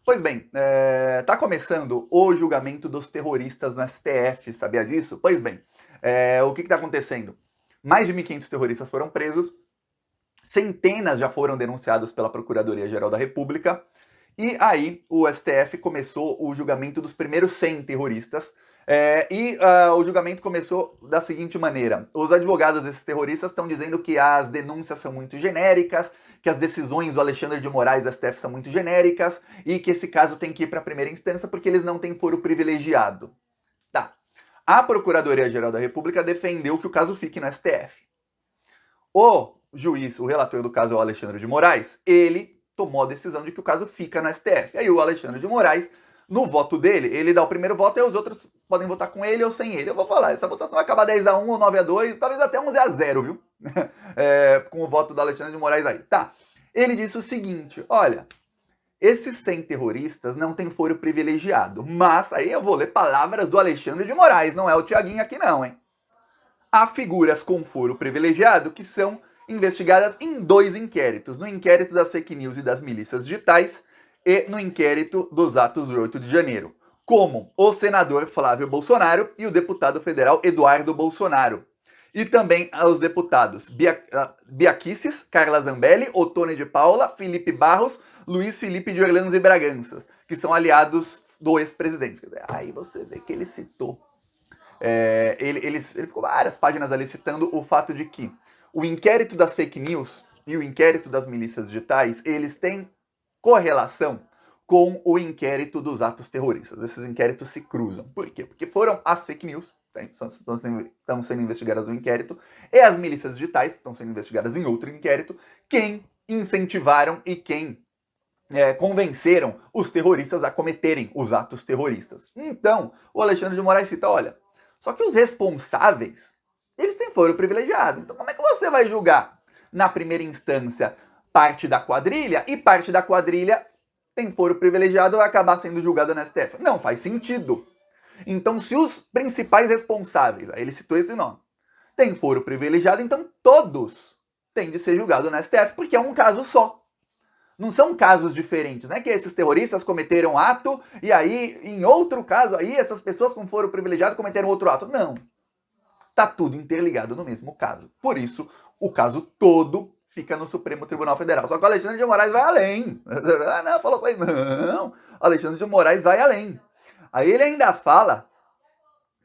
Pois bem, tá começando o julgamento dos terroristas no STF, sabia disso? Pois bem, o que está acontecendo? Mais de 1.500 terroristas foram presos, centenas já foram denunciados pela Procuradoria-Geral da República, e aí o STF começou o julgamento dos primeiros 100 terroristas, o julgamento começou da seguinte maneira: os advogados desses terroristas estão dizendo que as denúncias são muito genéricas, que as decisões do Alexandre de Moraes do STF são muito genéricas e que esse caso tem que ir para a primeira instância porque eles não têm foro privilegiado. Tá. A Procuradoria-Geral da República defendeu que o caso fique no STF. O juiz, o relator do caso, o Alexandre de Moraes, ele tomou a decisão de que o caso fica no STF. Aí o Alexandre de Moraes, no voto dele, ele dá o primeiro voto e os outros podem votar com ele ou sem ele. Eu vou falar, essa votação vai acabar 10-1 ou 9-2, talvez até 11-0, viu? Com o voto do Alexandre de Moraes aí. Tá. Ele disse o seguinte: olha, esses 100 terroristas não têm foro privilegiado, mas aí eu vou ler palavras do Alexandre de Moraes, não é o Tiaguinho aqui não, hein? Há figuras com foro privilegiado que são investigadas em 2 inquéritos: no inquérito das fake news e das milícias digitais e no inquérito dos atos de 8 de janeiro, como o senador Flávio Bolsonaro e o deputado federal Eduardo Bolsonaro. E também os deputados Biaquices, Carla Zambelli, Ottone de Paula, Felipe Barros, Luiz Felipe de Orleans e Bragança, que são aliados do ex-presidente. Aí você vê que ele citou. Ele ficou várias páginas ali citando o fato de que o inquérito das fake news e o inquérito das milícias digitais, eles têm correlação com o inquérito dos atos terroristas. Esses inquéritos se cruzam. Por quê? Porque foram as fake news, estão sendo investigadas no inquérito, e as milícias digitais, que estão sendo investigadas em outro inquérito, quem incentivaram e quem convenceram os terroristas a cometerem os atos terroristas. Então, o Alexandre de Moraes cita: olha, só que os responsáveis, eles têm foro privilegiado. Então como é que você vai julgar na primeira instância parte da quadrilha e parte da quadrilha tem foro privilegiado e vai acabar sendo julgada na STF? Não faz sentido. Então, se os principais responsáveis, aí ele citou esse nome, têm foro privilegiado, então todos têm de ser julgados na STF, porque é um caso só. Não são casos diferentes, né? Que esses terroristas cometeram ato e aí, em outro caso, aí essas pessoas com foro privilegiado cometeram outro ato. Não. Tá tudo interligado no mesmo caso. Por isso, o caso todo fica no Supremo Tribunal Federal. Só que o Alexandre de Moraes vai além. Ah, não, falou só isso. Não. O Alexandre de Moraes vai além. Aí ele ainda fala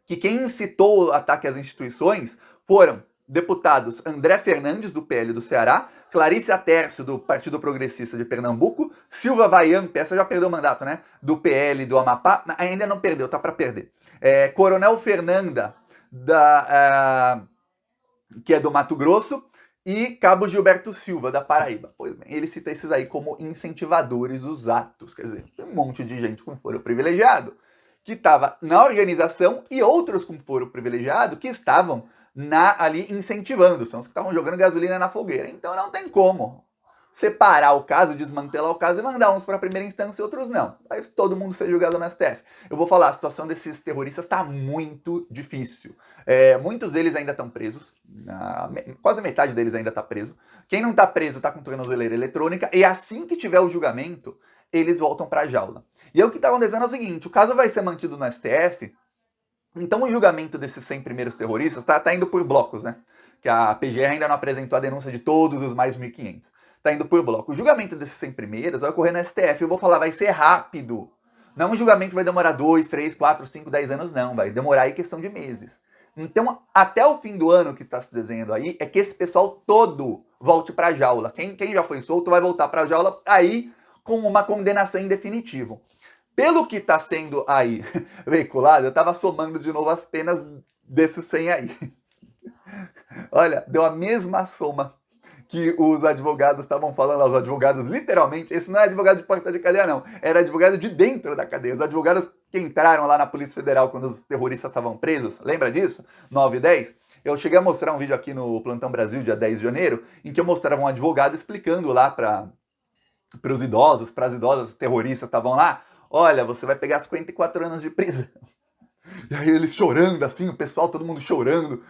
que quem incitou o ataque às instituições foram deputados André Fernandes, do PL do Ceará, Clarice Atércio, do Partido Progressista de Pernambuco, Silva Vaiamp, essa já perdeu o mandato, né? Do PL do Amapá, ainda não perdeu, tá para perder. Coronel Fernanda, que é do Mato Grosso, e Cabo Gilberto Silva, da Paraíba. Pois bem, ele cita esses aí como incentivadores dos atos. Quer dizer, tem um monte de gente com foro privilegiado que estava na organização e outros com foro privilegiado que estavam ali incentivando. São os que estavam jogando gasolina na fogueira. Então não tem como separar o caso, desmantelar o caso e mandar uns para a primeira instância e outros não. Aí todo mundo ser julgado no STF. Eu vou falar, a situação desses terroristas está muito difícil. Muitos deles ainda estão presos. Quase metade deles ainda está preso. Quem não está preso está com tornozeleira eletrônica. E assim que tiver o julgamento, eles voltam para a jaula. E aí o que está acontecendo é o seguinte: o caso vai ser mantido no STF. Então o julgamento desses 100 primeiros terroristas está indo por blocos, né? Que a PGR ainda não apresentou a denúncia de todos os mais de 1.500. Está indo por bloco. O julgamento desses 100 primeiros vai ocorrer no STF. Eu vou falar, vai ser rápido. Não um julgamento que vai demorar 2, 3, 4, 5, 10 anos, não. Vai demorar aí questão de meses. Então, até o fim do ano que está se desenhando aí, é que esse pessoal todo volte para a jaula. Quem já foi solto vai voltar para a jaula aí com uma condenação em definitivo. Pelo que está sendo aí veiculado, eu estava somando de novo as penas desses 100 aí. Olha, deu a mesma soma que os advogados estavam falando, os advogados literalmente, esse não é advogado de porta de cadeia não, era advogado de dentro da cadeia, os advogados que entraram lá na Polícia Federal quando os terroristas estavam presos, lembra disso? 9 e 10? Eu cheguei a mostrar um vídeo aqui no Plantão Brasil, dia 10 de janeiro, em que eu mostrava um advogado explicando lá para os idosos, para as idosas terroristas estavam lá: olha, você vai pegar 54 anos de prisão. E aí eles chorando assim, o pessoal, todo mundo chorando.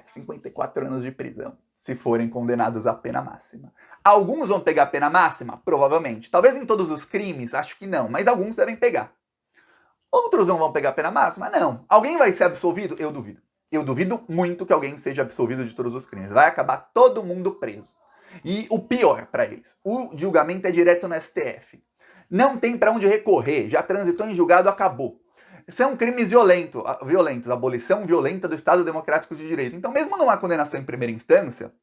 54 anos de prisão. se forem condenados à pena máxima. Alguns vão pegar a pena máxima? Provavelmente. Talvez em todos os crimes, acho que não, mas alguns devem pegar. Outros não vão pegar a pena máxima? Não. Alguém vai ser absolvido? Eu duvido. Eu duvido muito que alguém seja absolvido de todos os crimes. Vai acabar todo mundo preso. E o pior para eles, o julgamento é direto no STF. Não tem para onde recorrer, já transitou em julgado, acabou. São crimes violentos, abolição violenta do Estado Democrático de Direito. Então, mesmo numa condenação em primeira instância,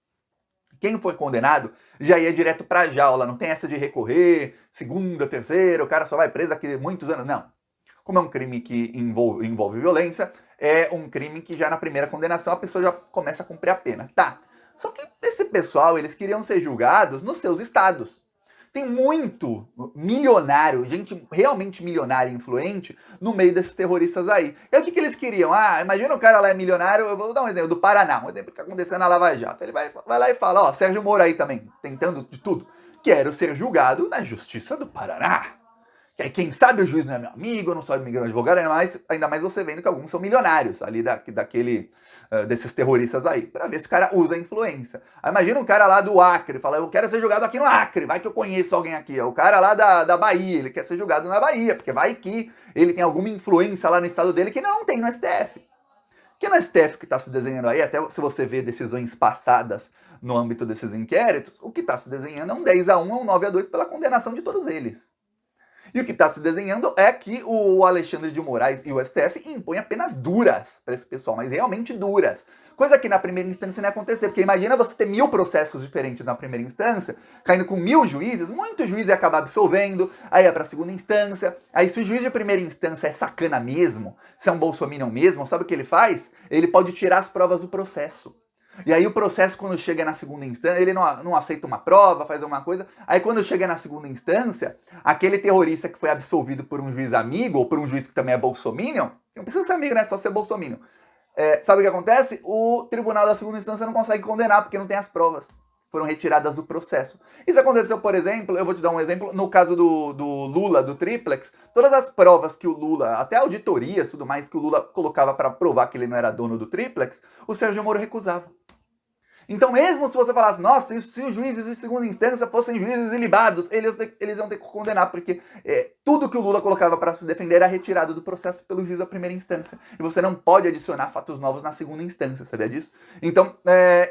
quem for condenado já ia direto para a jaula, não tem essa de recorrer, segunda, terceira, o cara só vai preso daqui muitos anos, não. Como é um crime que envolve violência, é um crime que já na primeira condenação a pessoa já começa a cumprir a pena. Tá, só que esse pessoal, eles queriam ser julgados nos seus estados. Tem muito milionário, gente realmente milionária e influente no meio desses terroristas aí. E o que eles queriam? Ah, imagina o cara lá é milionário, eu vou dar um exemplo, do Paraná, um exemplo que aconteceu na Lava Jato. Ele vai lá e fala, ó, Sérgio Moro aí também, tentando de tudo. Quero ser julgado na Justiça do Paraná. Que aí, quem sabe o juiz não é meu amigo, não sou amigo do advogado, ainda mais você vendo que alguns são milionários ali desses terroristas aí, para ver se o cara usa a influência. Aí imagina um cara lá do Acre, fala, eu quero ser julgado aqui no Acre, vai que eu conheço alguém aqui. O cara lá da Bahia, ele quer ser julgado na Bahia, porque vai que ele tem alguma influência lá no estado dele que não tem no STF. Que no STF que está se desenhando aí, até se você vê decisões passadas no âmbito desses inquéritos, o que está se desenhando é um 10-1 ou um 9-2 pela condenação de todos eles. E o que está se desenhando é que o Alexandre de Moraes e o STF impõem apenas duras para esse pessoal, mas realmente duras. Coisa que na primeira instância não ia acontecer, porque imagina você ter 1000 processos diferentes na primeira instância, caindo com 1000 juízes, muito juiz ia acabar absolvendo, aí é para a segunda instância, aí se o juiz de primeira instância é sacana mesmo, se é um bolsominion mesmo, sabe o que ele faz? Ele pode tirar as provas do processo. E aí o processo, quando chega na segunda instância, ele não aceita uma prova, faz alguma coisa. Aí quando chega na segunda instância, aquele terrorista que foi absolvido por um juiz amigo, ou por um juiz que também é bolsominion, não precisa ser amigo, né? Só ser bolsominion. Sabe o que acontece? O tribunal da segunda instância não consegue condenar, porque não tem as provas. Foram retiradas do processo. Isso aconteceu, por exemplo, eu vou te dar um exemplo, no caso do Lula, do Triplex, todas as provas que o Lula, até auditorias, tudo mais, que o Lula colocava para provar que ele não era dono do Triplex, o Sérgio Moro recusava. Então, mesmo se você falasse, nossa, se os juízes de segunda instância fossem juízes ilibados, eles iam ter que condenar, porque tudo que o Lula colocava para se defender era retirado do processo pelo juiz da primeira instância. E você não pode adicionar fatos novos na segunda instância, sabia disso? Então,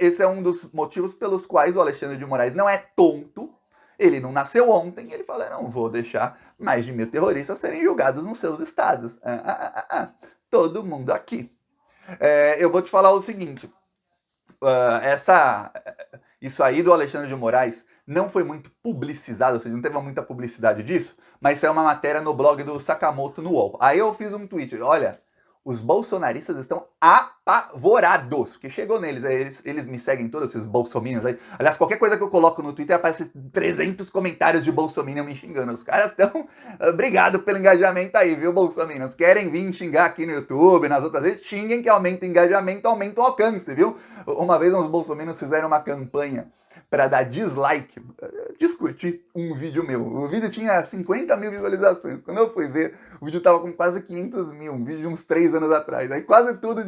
esse é um dos motivos pelos quais o Alexandre de Moraes não é tonto. Ele não nasceu ontem, ele fala, não vou deixar mais de 1000 terroristas serem julgados nos seus estados. Todo mundo aqui. Eu vou te falar o seguinte... isso aí do Alexandre de Moraes não foi muito publicizado, ou seja, não teve muita publicidade disso, mas saiu uma matéria no blog do Sakamoto no UOL. Aí eu fiz um tweet, olha, os bolsonaristas estão apavorados, porque chegou neles, eles me seguem todos esses bolsominions aí. Aliás, qualquer coisa que eu coloco no Twitter aparece 300 comentários de bolsominion me xingando. Os caras estão, obrigado pelo engajamento aí, viu, bolsominions? Querem vir xingar aqui no YouTube, nas outras vezes, xinguem que aumenta o engajamento, aumenta o alcance, viu? Uma vez uns bolsominions fizeram uma campanha para dar dislike, discutir um vídeo meu. O vídeo tinha 50 mil visualizações. Quando eu fui ver, o vídeo tava com quase 500 mil, um vídeo de uns 3 anos atrás. Aí quase tudo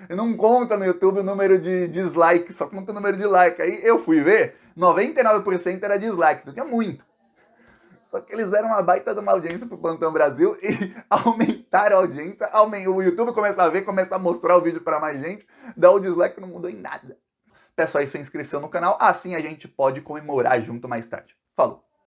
não conta no YouTube o número de dislike, só conta o número de like. Aí eu fui ver, 99% era dislike, isso tinha muito. Só que eles deram uma baita de uma audiência pro Plantão Brasil e aumentaram a audiência. O YouTube começa a ver, começa a mostrar o vídeo para mais gente, dá o dislike, não mudou em nada. Peço aí sua inscrição no canal, assim a gente pode comemorar junto mais tarde. Falou!